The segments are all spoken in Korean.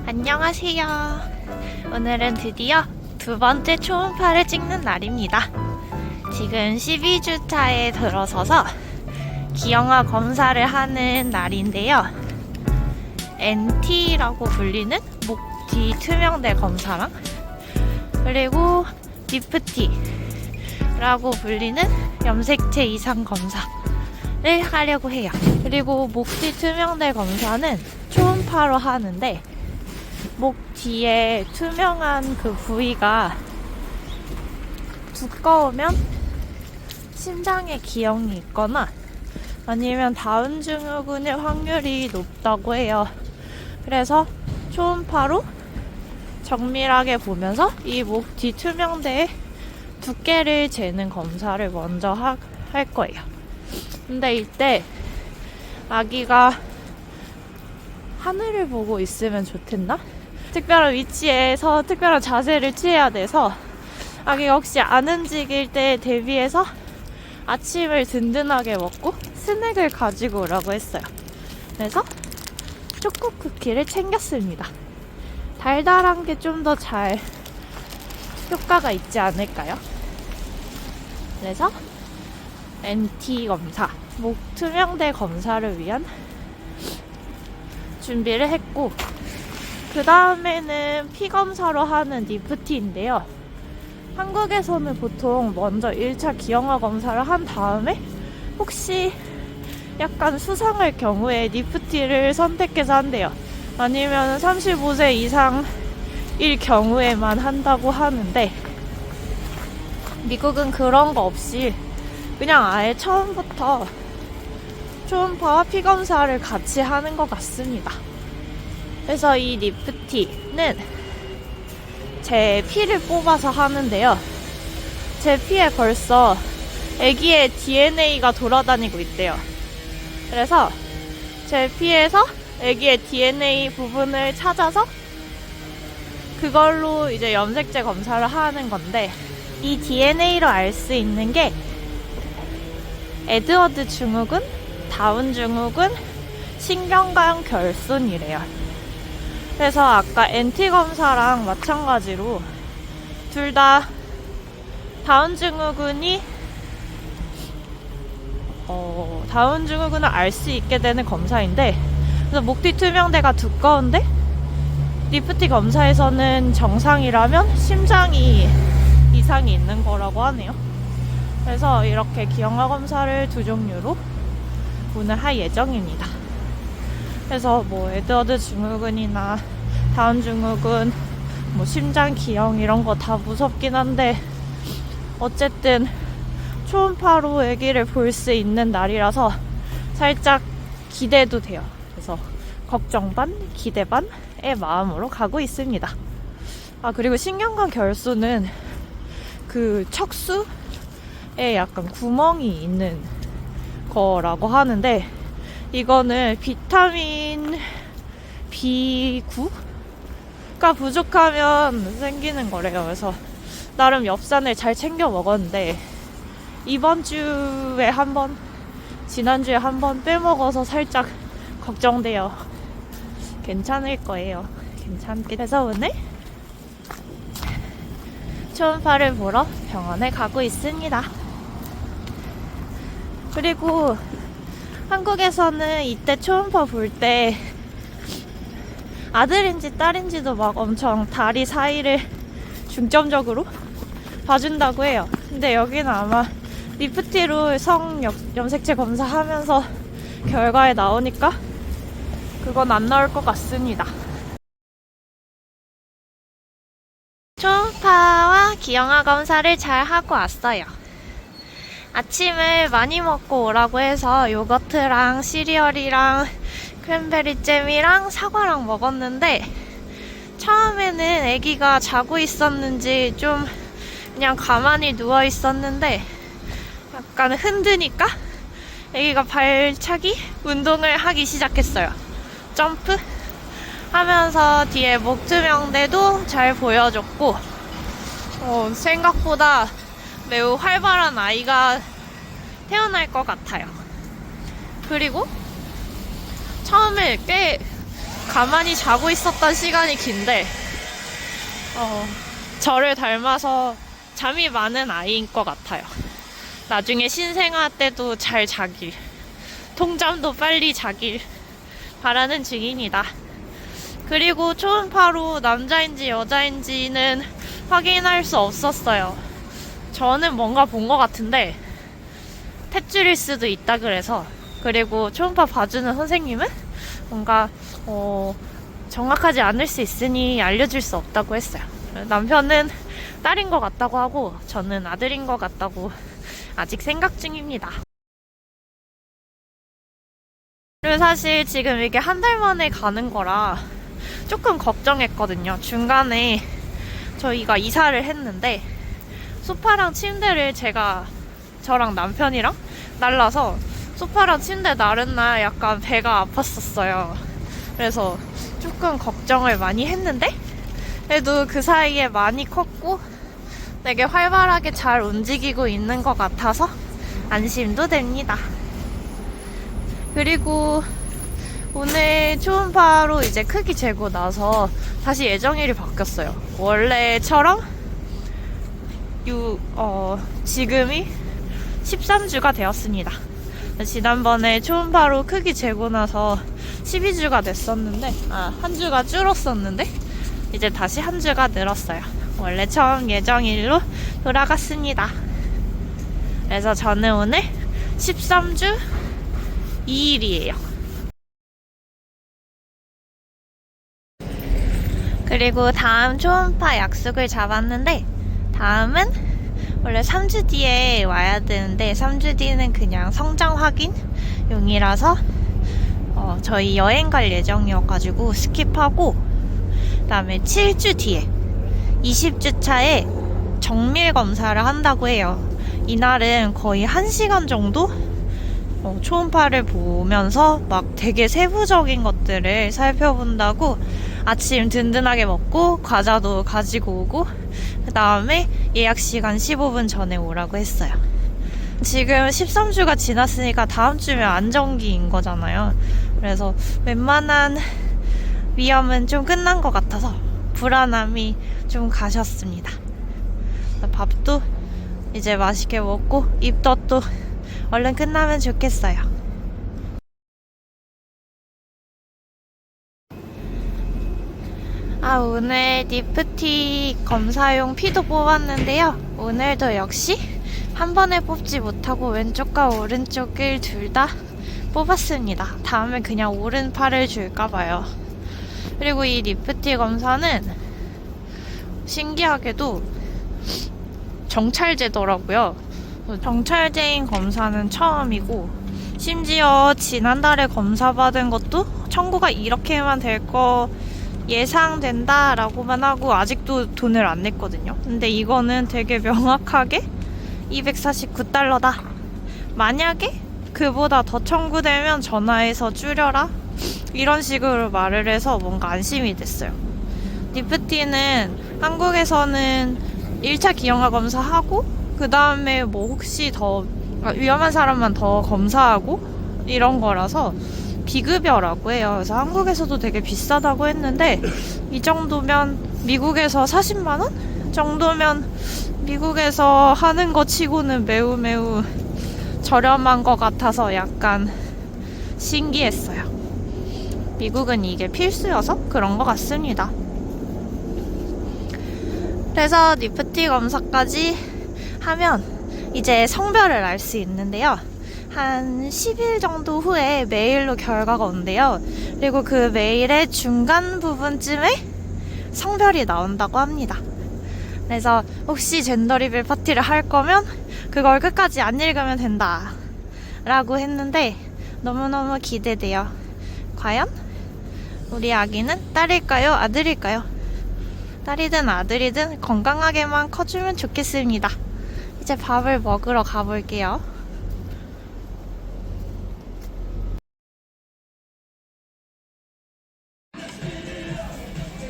안녕하세요. 오늘은 드디어 두 번째 초음파를 찍는 날입니다. 지금 12주차에 들어서서 기형아 검사를 하는 날인데요. NT라고 불리는 목 뒤 투명대 검사랑 그리고 디프티라고 불리는 염색체 이상 검사를 하려고 해요. 그리고 목 뒤 투명대 검사는 초음파로 하는데 목 뒤에 투명한 그 부위가 두꺼우면 심장에 기형이 있거나 아니면 다운 증후군일 확률이 높다고 해요. 그래서 초음파로 정밀하게 보면서 이 목 뒤 투명대의 두께를 재는 검사를 먼저 할 거예요. 근데 이때 아기가 하늘을 보고 있으면 좋겠나? 특별한 위치에서 특별한 자세를 취해야 돼서 아기가 혹시 안 움직일 때 대비해서 아침을 든든하게 먹고 스낵을 가지고 오라고 했어요. 그래서 초코 쿠키를 챙겼습니다. 달달한 게 좀 더 잘 효과가 있지 않을까요? 그래서 NT 검사, 목 투명대 검사를 위한 준비를 했고, 그 다음에는 피 검사로 하는 니프티인데요. 한국에서는 보통 먼저 1차 기형아 검사를 한 다음에 혹시 약간 수상할 경우에 니프티를 선택해서 한대요. 아니면 35세 이상일 경우에만 한다고 하는데, 미국은 그런 거 없이 그냥 아예 처음부터 초음파와 피 검사를 같이 하는 것 같습니다. 그래서 이 니프티는 제 피를 뽑아서 하는데요. 제 피에 벌써 아기의 DNA가 돌아다니고 있대요. 그래서 제 피에서 아기의 DNA 부분을 찾아서 그걸로 이제 염색체 검사를 하는 건데, 이 DNA로 알 수 있는 게 에드워드 증후군, 다운 증후군, 신경관 결손이래요. 그래서 아까 NT 검사랑 마찬가지로 둘 다 다운 증후군을 알 수 있게 되는 검사인데, 그래서 목 뒤 투명대가 두꺼운데 니프티 검사에서는 정상이라면 심장이 이상이 있는 거라고 하네요. 그래서 이렇게 기형아 검사를 두 종류로 오늘 할 예정입니다. 그래서 뭐 에드워드 증후군이나 다운 증후군, 뭐 심장 기형 이런 거 다 무섭긴 한데, 어쨌든 초음파로 아기를 볼 수 있는 날이라서 살짝 기대도 돼요. 그래서 걱정 반, 기대 반의 마음으로 가고 있습니다. 아, 그리고 신경관 결손은 그 척수에 약간 구멍이 있는 거라고 하는데, 이거는 비타민 B9가 부족하면 생기는 거래요. 그래서 나름 엽산을 잘 챙겨 먹었는데 이번 주에 한 번, 지난주에 한 번 빼먹어서 살짝 걱정돼요. 괜찮을 거예요. 괜찮게. 해서 오늘 초음파를 보러 병원에 가고 있습니다. 그리고 한국에서는 이때 초음파 볼 때 아들인지 딸인지도 막 엄청 다리 사이를 중점적으로 봐준다고 해요. 근데 여기는 아마 리프티로 염색체 검사하면서 결과에 나오니까 그건 안 나올 것 같습니다. 초음파와 기형아 검사를 잘 하고 왔어요. 아침을 많이 먹고 오라고 해서 요거트랑 시리얼이랑 크랜베리 잼이랑 사과랑 먹었는데, 처음에는 아기가 자고 있었는지 좀 그냥 가만히 누워 있었는데 약간 흔드니까 아기가 발차기 운동을 하기 시작했어요. 점프 하면서 뒤에 목 투명대도 잘 보여줬고, 생각보다 매우 활발한 아이가 태어날 것 같아요. 그리고 처음에 꽤 가만히 자고 있었던 시간이 긴데 저를 닮아서 잠이 많은 아이인 것 같아요. 나중에 신생아 때도 잘 자길, 통잠도 빨리 자길 바라는 중입니다. 그리고 초음파로 남자인지 여자인지는 확인할 수 없었어요. 저는 뭔가 본 것 같은데 탯줄일 수도 있다 그래서. 그리고 초음파 봐주는 선생님은 뭔가 정확하지 않을 수 있으니 알려줄 수 없다고 했어요. 남편은 딸인 것 같다고 하고 저는 아들인 것 같다고 아직 생각 중입니다. 그리고 사실 지금 이게 한 달 만에 가는 거라 조금 걱정했거든요. 중간에 저희가 이사를 했는데 소파랑 침대를 저랑 남편이랑 날라서 소파랑 침대 나른 날 약간 배가 아팠었어요. 그래서 조금 걱정을 많이 했는데 그래도 그 사이에 많이 컸고 되게 활발하게 잘 움직이고 있는 것 같아서 안심도 됩니다. 그리고 오늘 초음파로 이제 크기 재고 나서 다시 예정일이 바뀌었어요. 원래처럼 지금이 13주가 되었습니다. 지난번에 초음파로 크기 재고 나서 12주가 됐었는데 한 주가 줄었었는데 이제 다시 한 주가 늘었어요. 원래 처음 예정일로 돌아갔습니다. 그래서 저는 오늘 13주 2일이에요. 그리고 다음 초음파 약속을 잡았는데 다음은 원래 3주 뒤에 와야 되는데 3주 뒤는 그냥 성장 확인용이라서 저희 여행 갈 예정이어가지고 스킵하고 그 다음에 7주 뒤에 20주 차에 정밀 검사를 한다고 해요. 이날은 거의 1시간 정도 초음파를 보면서 막 되게 세부적인 것들을 살펴본다고 아침 든든하게 먹고 과자도 가지고 오고 그 다음에 예약 시간 15분 전에 오라고 했어요. 지금 13주가 지났으니까 다음 주면 안정기인 거잖아요. 그래서 웬만한 위험은 좀 끝난 것 같아서 불안함이 좀 가셨습니다. 밥도 이제 맛있게 먹고 입덧도 얼른 끝나면 좋겠어요. 오늘 니프티 검사용 피도 뽑았는데요. 오늘도 역시 한 번에 뽑지 못하고 왼쪽과 오른쪽을 둘 다 뽑았습니다. 다음에 그냥 오른팔을 줄까봐요. 그리고 이 니프티 검사는 신기하게도 정찰제더라고요. 정찰제인 검사는 처음이고 심지어 지난달에 검사받은 것도 청구가 이렇게만 될 거 예상된다 라고만 하고 아직도 돈을 안 냈거든요. 근데 이거는 되게 명확하게 $249다. 만약에 그보다 더 청구되면 전화해서 줄여라 이런 식으로 말을 해서 뭔가 안심이 됐어요. 니프티는 한국에서는 1차 기형아 검사하고 그 다음에 뭐 혹시 더 위험한 사람만 더 검사하고 이런 거라서 비급여라고 해요. 그래서 한국에서도 되게 비싸다고 했는데 이 정도면 미국에서 40만원 정도면 미국에서 하는 거 치고는 매우 매우 저렴한 것 같아서 약간 신기했어요. 미국은 이게 필수여서 그런 것 같습니다. 그래서 니프티 검사까지 하면 이제 성별을 알 수 있는데요. 한 10일 정도 후에 메일로 결과가 온대요. 그리고 그 메일의 중간 부분쯤에 성별이 나온다고 합니다. 그래서 혹시 젠더 리빌 파티를 할 거면 그걸 끝까지 안 읽으면 된다 라고 했는데 너무너무 기대돼요. 과연 우리 아기는 딸일까요? 아들일까요? 딸이든 아들이든 건강하게만 커주면 좋겠습니다. 이제 밥을 먹으러 가볼게요.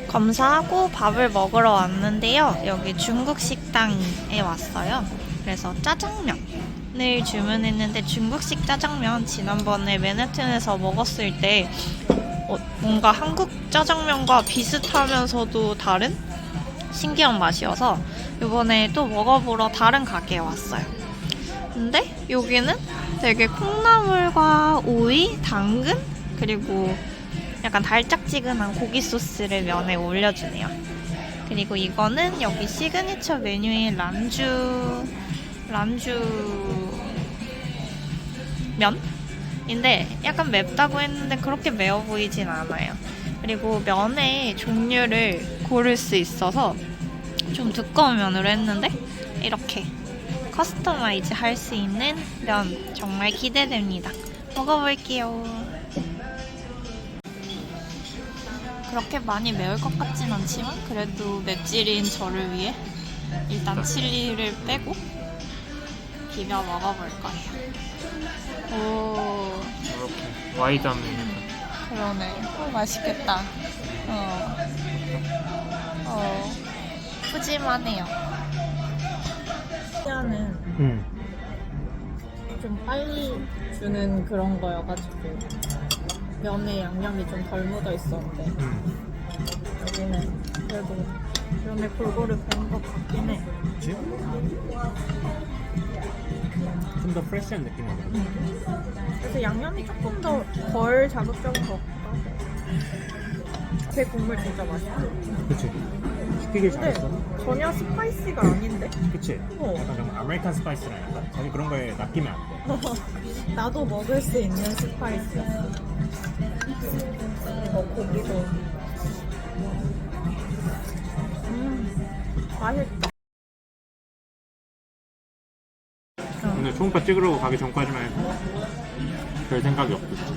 검사하고 밥을 먹으러 왔는데요. 여기 중국 식당에 왔어요. 그래서 짜장면을 주문했는데 중국식 짜장면 지난번에 맨해튼에서 먹었을 때 뭔가 한국 짜장면과 비슷하면서도 다른 신기한 맛이어서 이번에 또 먹어보러 다른 가게에 왔어요. 근데 여기는 되게 콩나물과 오이, 당근, 그리고 약간 달짝지근한 고기 소스를 면에 올려주네요. 그리고 이거는 여기 시그니처 메뉴인 람주 면인데 약간 맵다고 했는데 그렇게 매워 보이진 않아요. 그리고 면의 종류를 고를 수 있어서 좀 두꺼운 면으로 했는데 이렇게 커스터마이즈 할 수 있는 면 정말 기대됩니다. 먹어볼게요. 그렇게 많이 매울 것 같진 않지만 그래도 맵찔인 저를 위해 일단 칠리를 빼고 비벼 먹어볼 거예요. 오, 이렇게 와이드한 메뉴. 그러네. 맛있겠다. 푸짐하네요. 시아는 좀 빨리 주는 그런 거여가지고 면에 양념이 좀 덜 묻어 있었는데 여기는 그래도 면에 골고루 밴 것 같긴 해. 그치? 좀 더 프레시한 느낌이 나요. 그래서 양념이 조금 더 덜 자극적인 것 같기도 하고. 제 국물 진짜 맛있어. 그치? 시키길 근데 잘했어. 전혀 스파이시가 아닌데? 그치? 약간 좀 아메리칸 스파이스랑 약간 전혀 그런 거에 낚이면 안 돼. 나도 먹을 수 있는 스파이스였어. 그리고 고기도 맛있다. 오늘 초음파 찍으러 가기 전까지만 해도 별 생각이 없었어.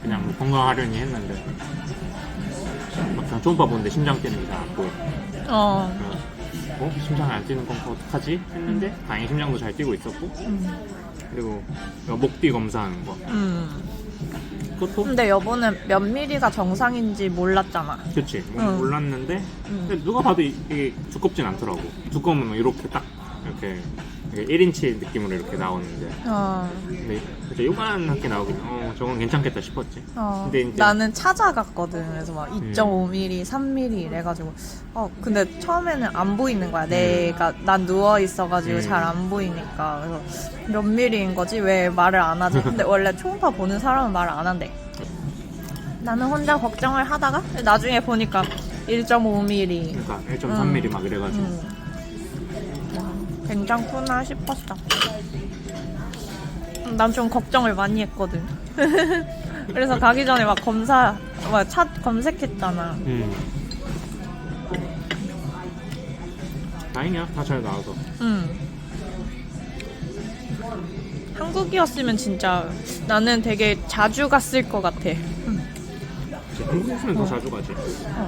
그냥 뭐 건강하려니 했는데 막상 초음파 보는데 심장 뛰는 게 잘 안 보여. 심장이 안 뛰는 건 어떡하지? 했는데 다행히 심장도 잘 뛰고 있었고 그리고 목뒤 검사하는 거 그것도 근데 여보는 몇 미리가 정상인지 몰랐잖아. 그치 몰랐는데 근데 누가 봐도 이게 두껍진 않더라고. 두꺼우면 이렇게 딱 이렇게 1인치 느낌으로 이렇게 나오는데 근데 진짜 요만하게 나오긴 저건 괜찮겠다 싶었지. 근데 이제 나는 찾아갔거든. 그래서 막 2.5mm, 3mm 이래가지고 근데 처음에는 안 보이는 거야. 난 누워 있어가지고 잘 안 보이니까. 그래서 몇 mm인 거지? 왜 말을 안 하지? 근데 원래 초음파 보는 사람은 말을 안 한대. 나는 혼자 걱정을 하다가 나중에 보니까 1.5mm. 그러니까 1.3mm 막 이래가지고 괜찮구나 싶었어. 난 좀 걱정을 많이 했거든. 그래서 가기 전에 막 검색했잖아. 다행이야. 다 잘 나와서. 한국이었으면 진짜 나는 되게 자주 갔을 것 같아. 한국이었으면 더 자주 가지.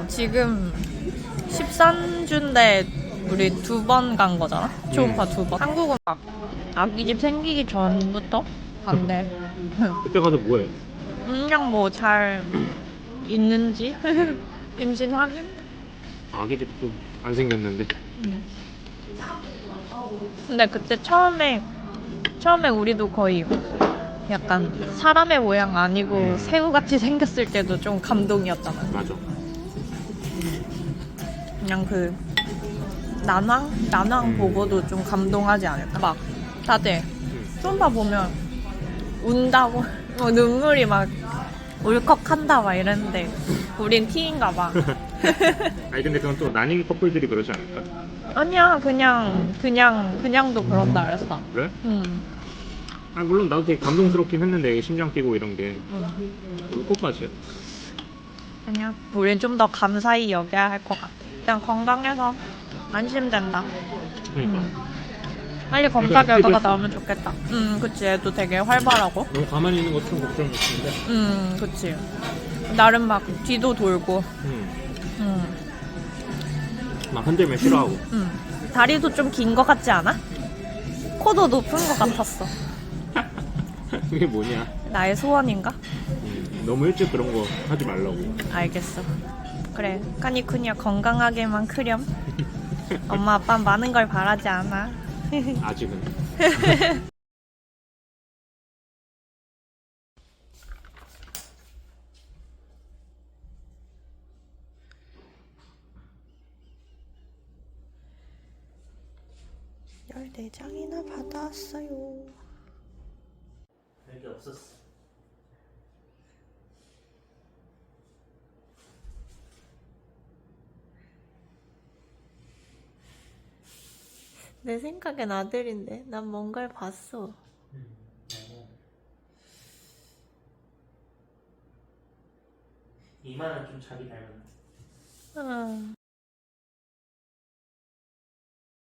지금 13주인데 우리 2번 간 거잖아. 초음파 2번. 한국은 막 아기집 생기기 전부터 간대. 그때 가서 뭐해? 그냥 뭐 잘 있는지 임신 확인? 아기집도 안 생겼는데. 근데 그때 처음에 우리도 거의 약간 사람의 모양 아니고 새우같이 생겼을 때도 좀 감동이었잖아. 맞아. 그냥 그 난황 보고도 좀 감동하지 않을까? 막 다들 쏨바 보면 운다고 눈물이 막 울컥한다 막 이랬는데 우린 T인가 봐. 아니 근데 그건 또 난이 커플들이 그러지 않을까? 아니야 그냥도 그런다 그랬어. 그래? 아 물론 나도 되게 감동스럽긴 했는데 심장 뛰고 이런 게 울컥까지야. 아니야 우린 좀 더 감사히 여겨야 할 것 같아. 일단 건강해서 안심된다. 빨리 검사 결과가 나오면 좋겠다. 그치. 애도 되게 활발하고. 너무 가만히 있는 것도 좀 걱정이 있는데. 그치. 나름 막 뒤도 돌고. 막 흔들면 싫어하고. 다리도 좀 긴 것 같지 않아? 코도 높은 것 같았어. 그게 뭐냐? 나의 소원인가? 너무 일찍 그런 거 하지 말라고. 알겠어. 그래. 카니쿠니야 건강하게만 크렴. 엄마 아빠 많은 걸 바라지 않아. 아직은. 4장이나 받아왔어요. 별게 없었어. 내 생각엔 아들인데 난 뭔가를 봤어. 나는 이마는 좀 자기 닮았네.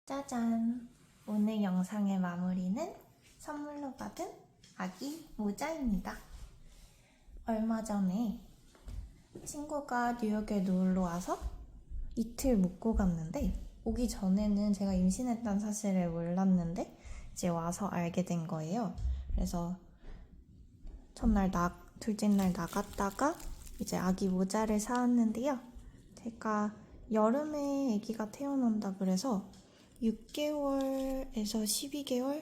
짜잔! 오늘 영상의 마무리는 선물로 받은 아기 모자입니다. 얼마 전에 친구가 뉴욕에 놀러 와서 이틀 묵고 갔는데, 오기 전에는 제가 임신했다는 사실을 몰랐는데 이제 와서 알게 된 거예요. 그래서 둘째 날 나갔다가 이제 아기 모자를 사왔는데요. 제가 여름에 아기가 태어난다 그래서 6개월에서 12개월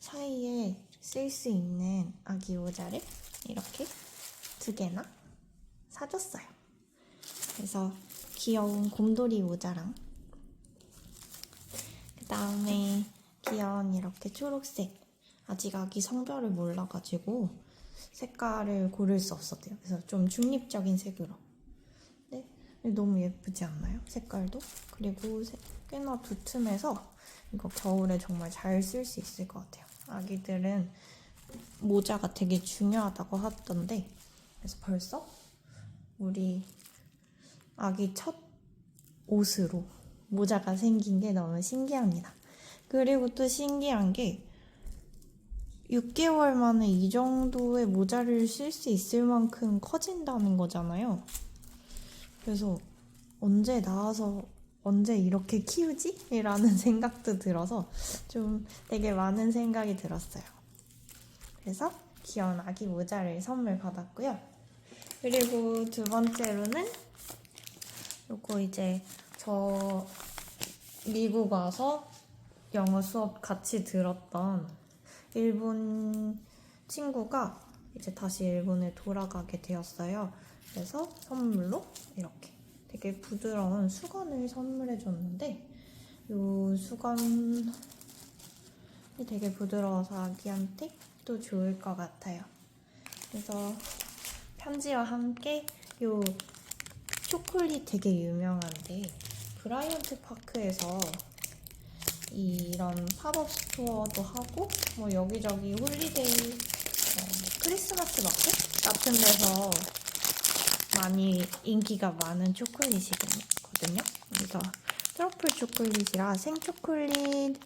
사이에 쓸 수 있는 아기 모자를 이렇게 2개나 사줬어요. 그래서 귀여운 곰돌이 모자랑 그 다음에 귀여운 이렇게 초록색, 아직 아기 성별을 몰라가지고 색깔을 고를 수 없었대요. 그래서 좀 중립적인 색으로. 네, 너무 예쁘지 않나요? 색깔도? 그리고 꽤나 두툼해서 이거 겨울에 정말 잘 쓸 수 있을 것 같아요. 아기들은 모자가 되게 중요하다고 하던데, 그래서 벌써 우리 아기 첫 옷으로 모자가 생긴 게 너무 신기합니다. 그리고 또 신기한 게 6개월 만에 이 정도의 모자를 쓸 수 있을 만큼 커진다는 거잖아요. 그래서 언제 나와서 언제 이렇게 키우지? 라는 생각도 들어서 좀 되게 많은 생각이 들었어요. 그래서 귀여운 아기 모자를 선물 받았고요. 그리고 두 번째로는 요거 이제 저 미국 와서 영어 수업 같이 들었던 일본 친구가 이제 다시 일본에 돌아가게 되었어요. 그래서 선물로 이렇게 되게 부드러운 수건을 선물해줬는데, 이 수건이 되게 부드러워서 아기한테 또 좋을 것 같아요. 그래서 편지와 함께 이 초콜릿 되게 유명한데, 브라이언트 파크에서 이런 팝업 스토어도 하고 뭐 여기저기 홀리데이, 크리스마스 마켓 같은 데서 많이 인기가 많은 초콜릿이거든요. 그래서 트러플 초콜릿이라 생초콜릿인데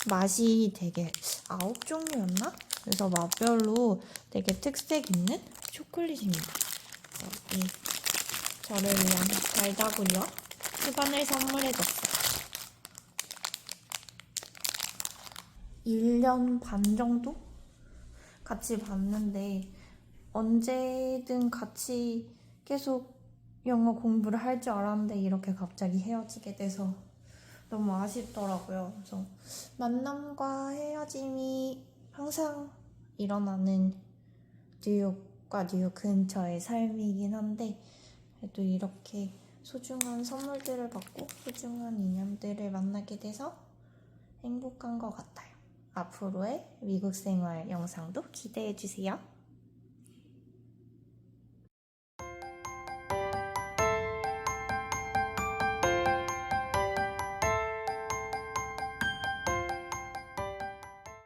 맛이 되게 9종류였나? 그래서 맛별로 되게 특색 있는 초콜릿입니다. 그래서 저를 위한 달다구리와 수건을 선물해줬어요. 1년 반 정도 같이 봤는데 언제든 같이 계속 영어 공부를 할 줄 알았는데 이렇게 갑자기 헤어지게 돼서 너무 아쉽더라고요. 그래서 만남과 헤어짐이 항상 일어나는 뉴욕과 뉴욕 근처의 삶이긴 한데, 그래도 이렇게 소중한 선물들을 받고 소중한 인연들을 만나게 돼서 행복한 것 같아요. 앞으로의 미국 생활 영상도 기대해주세요.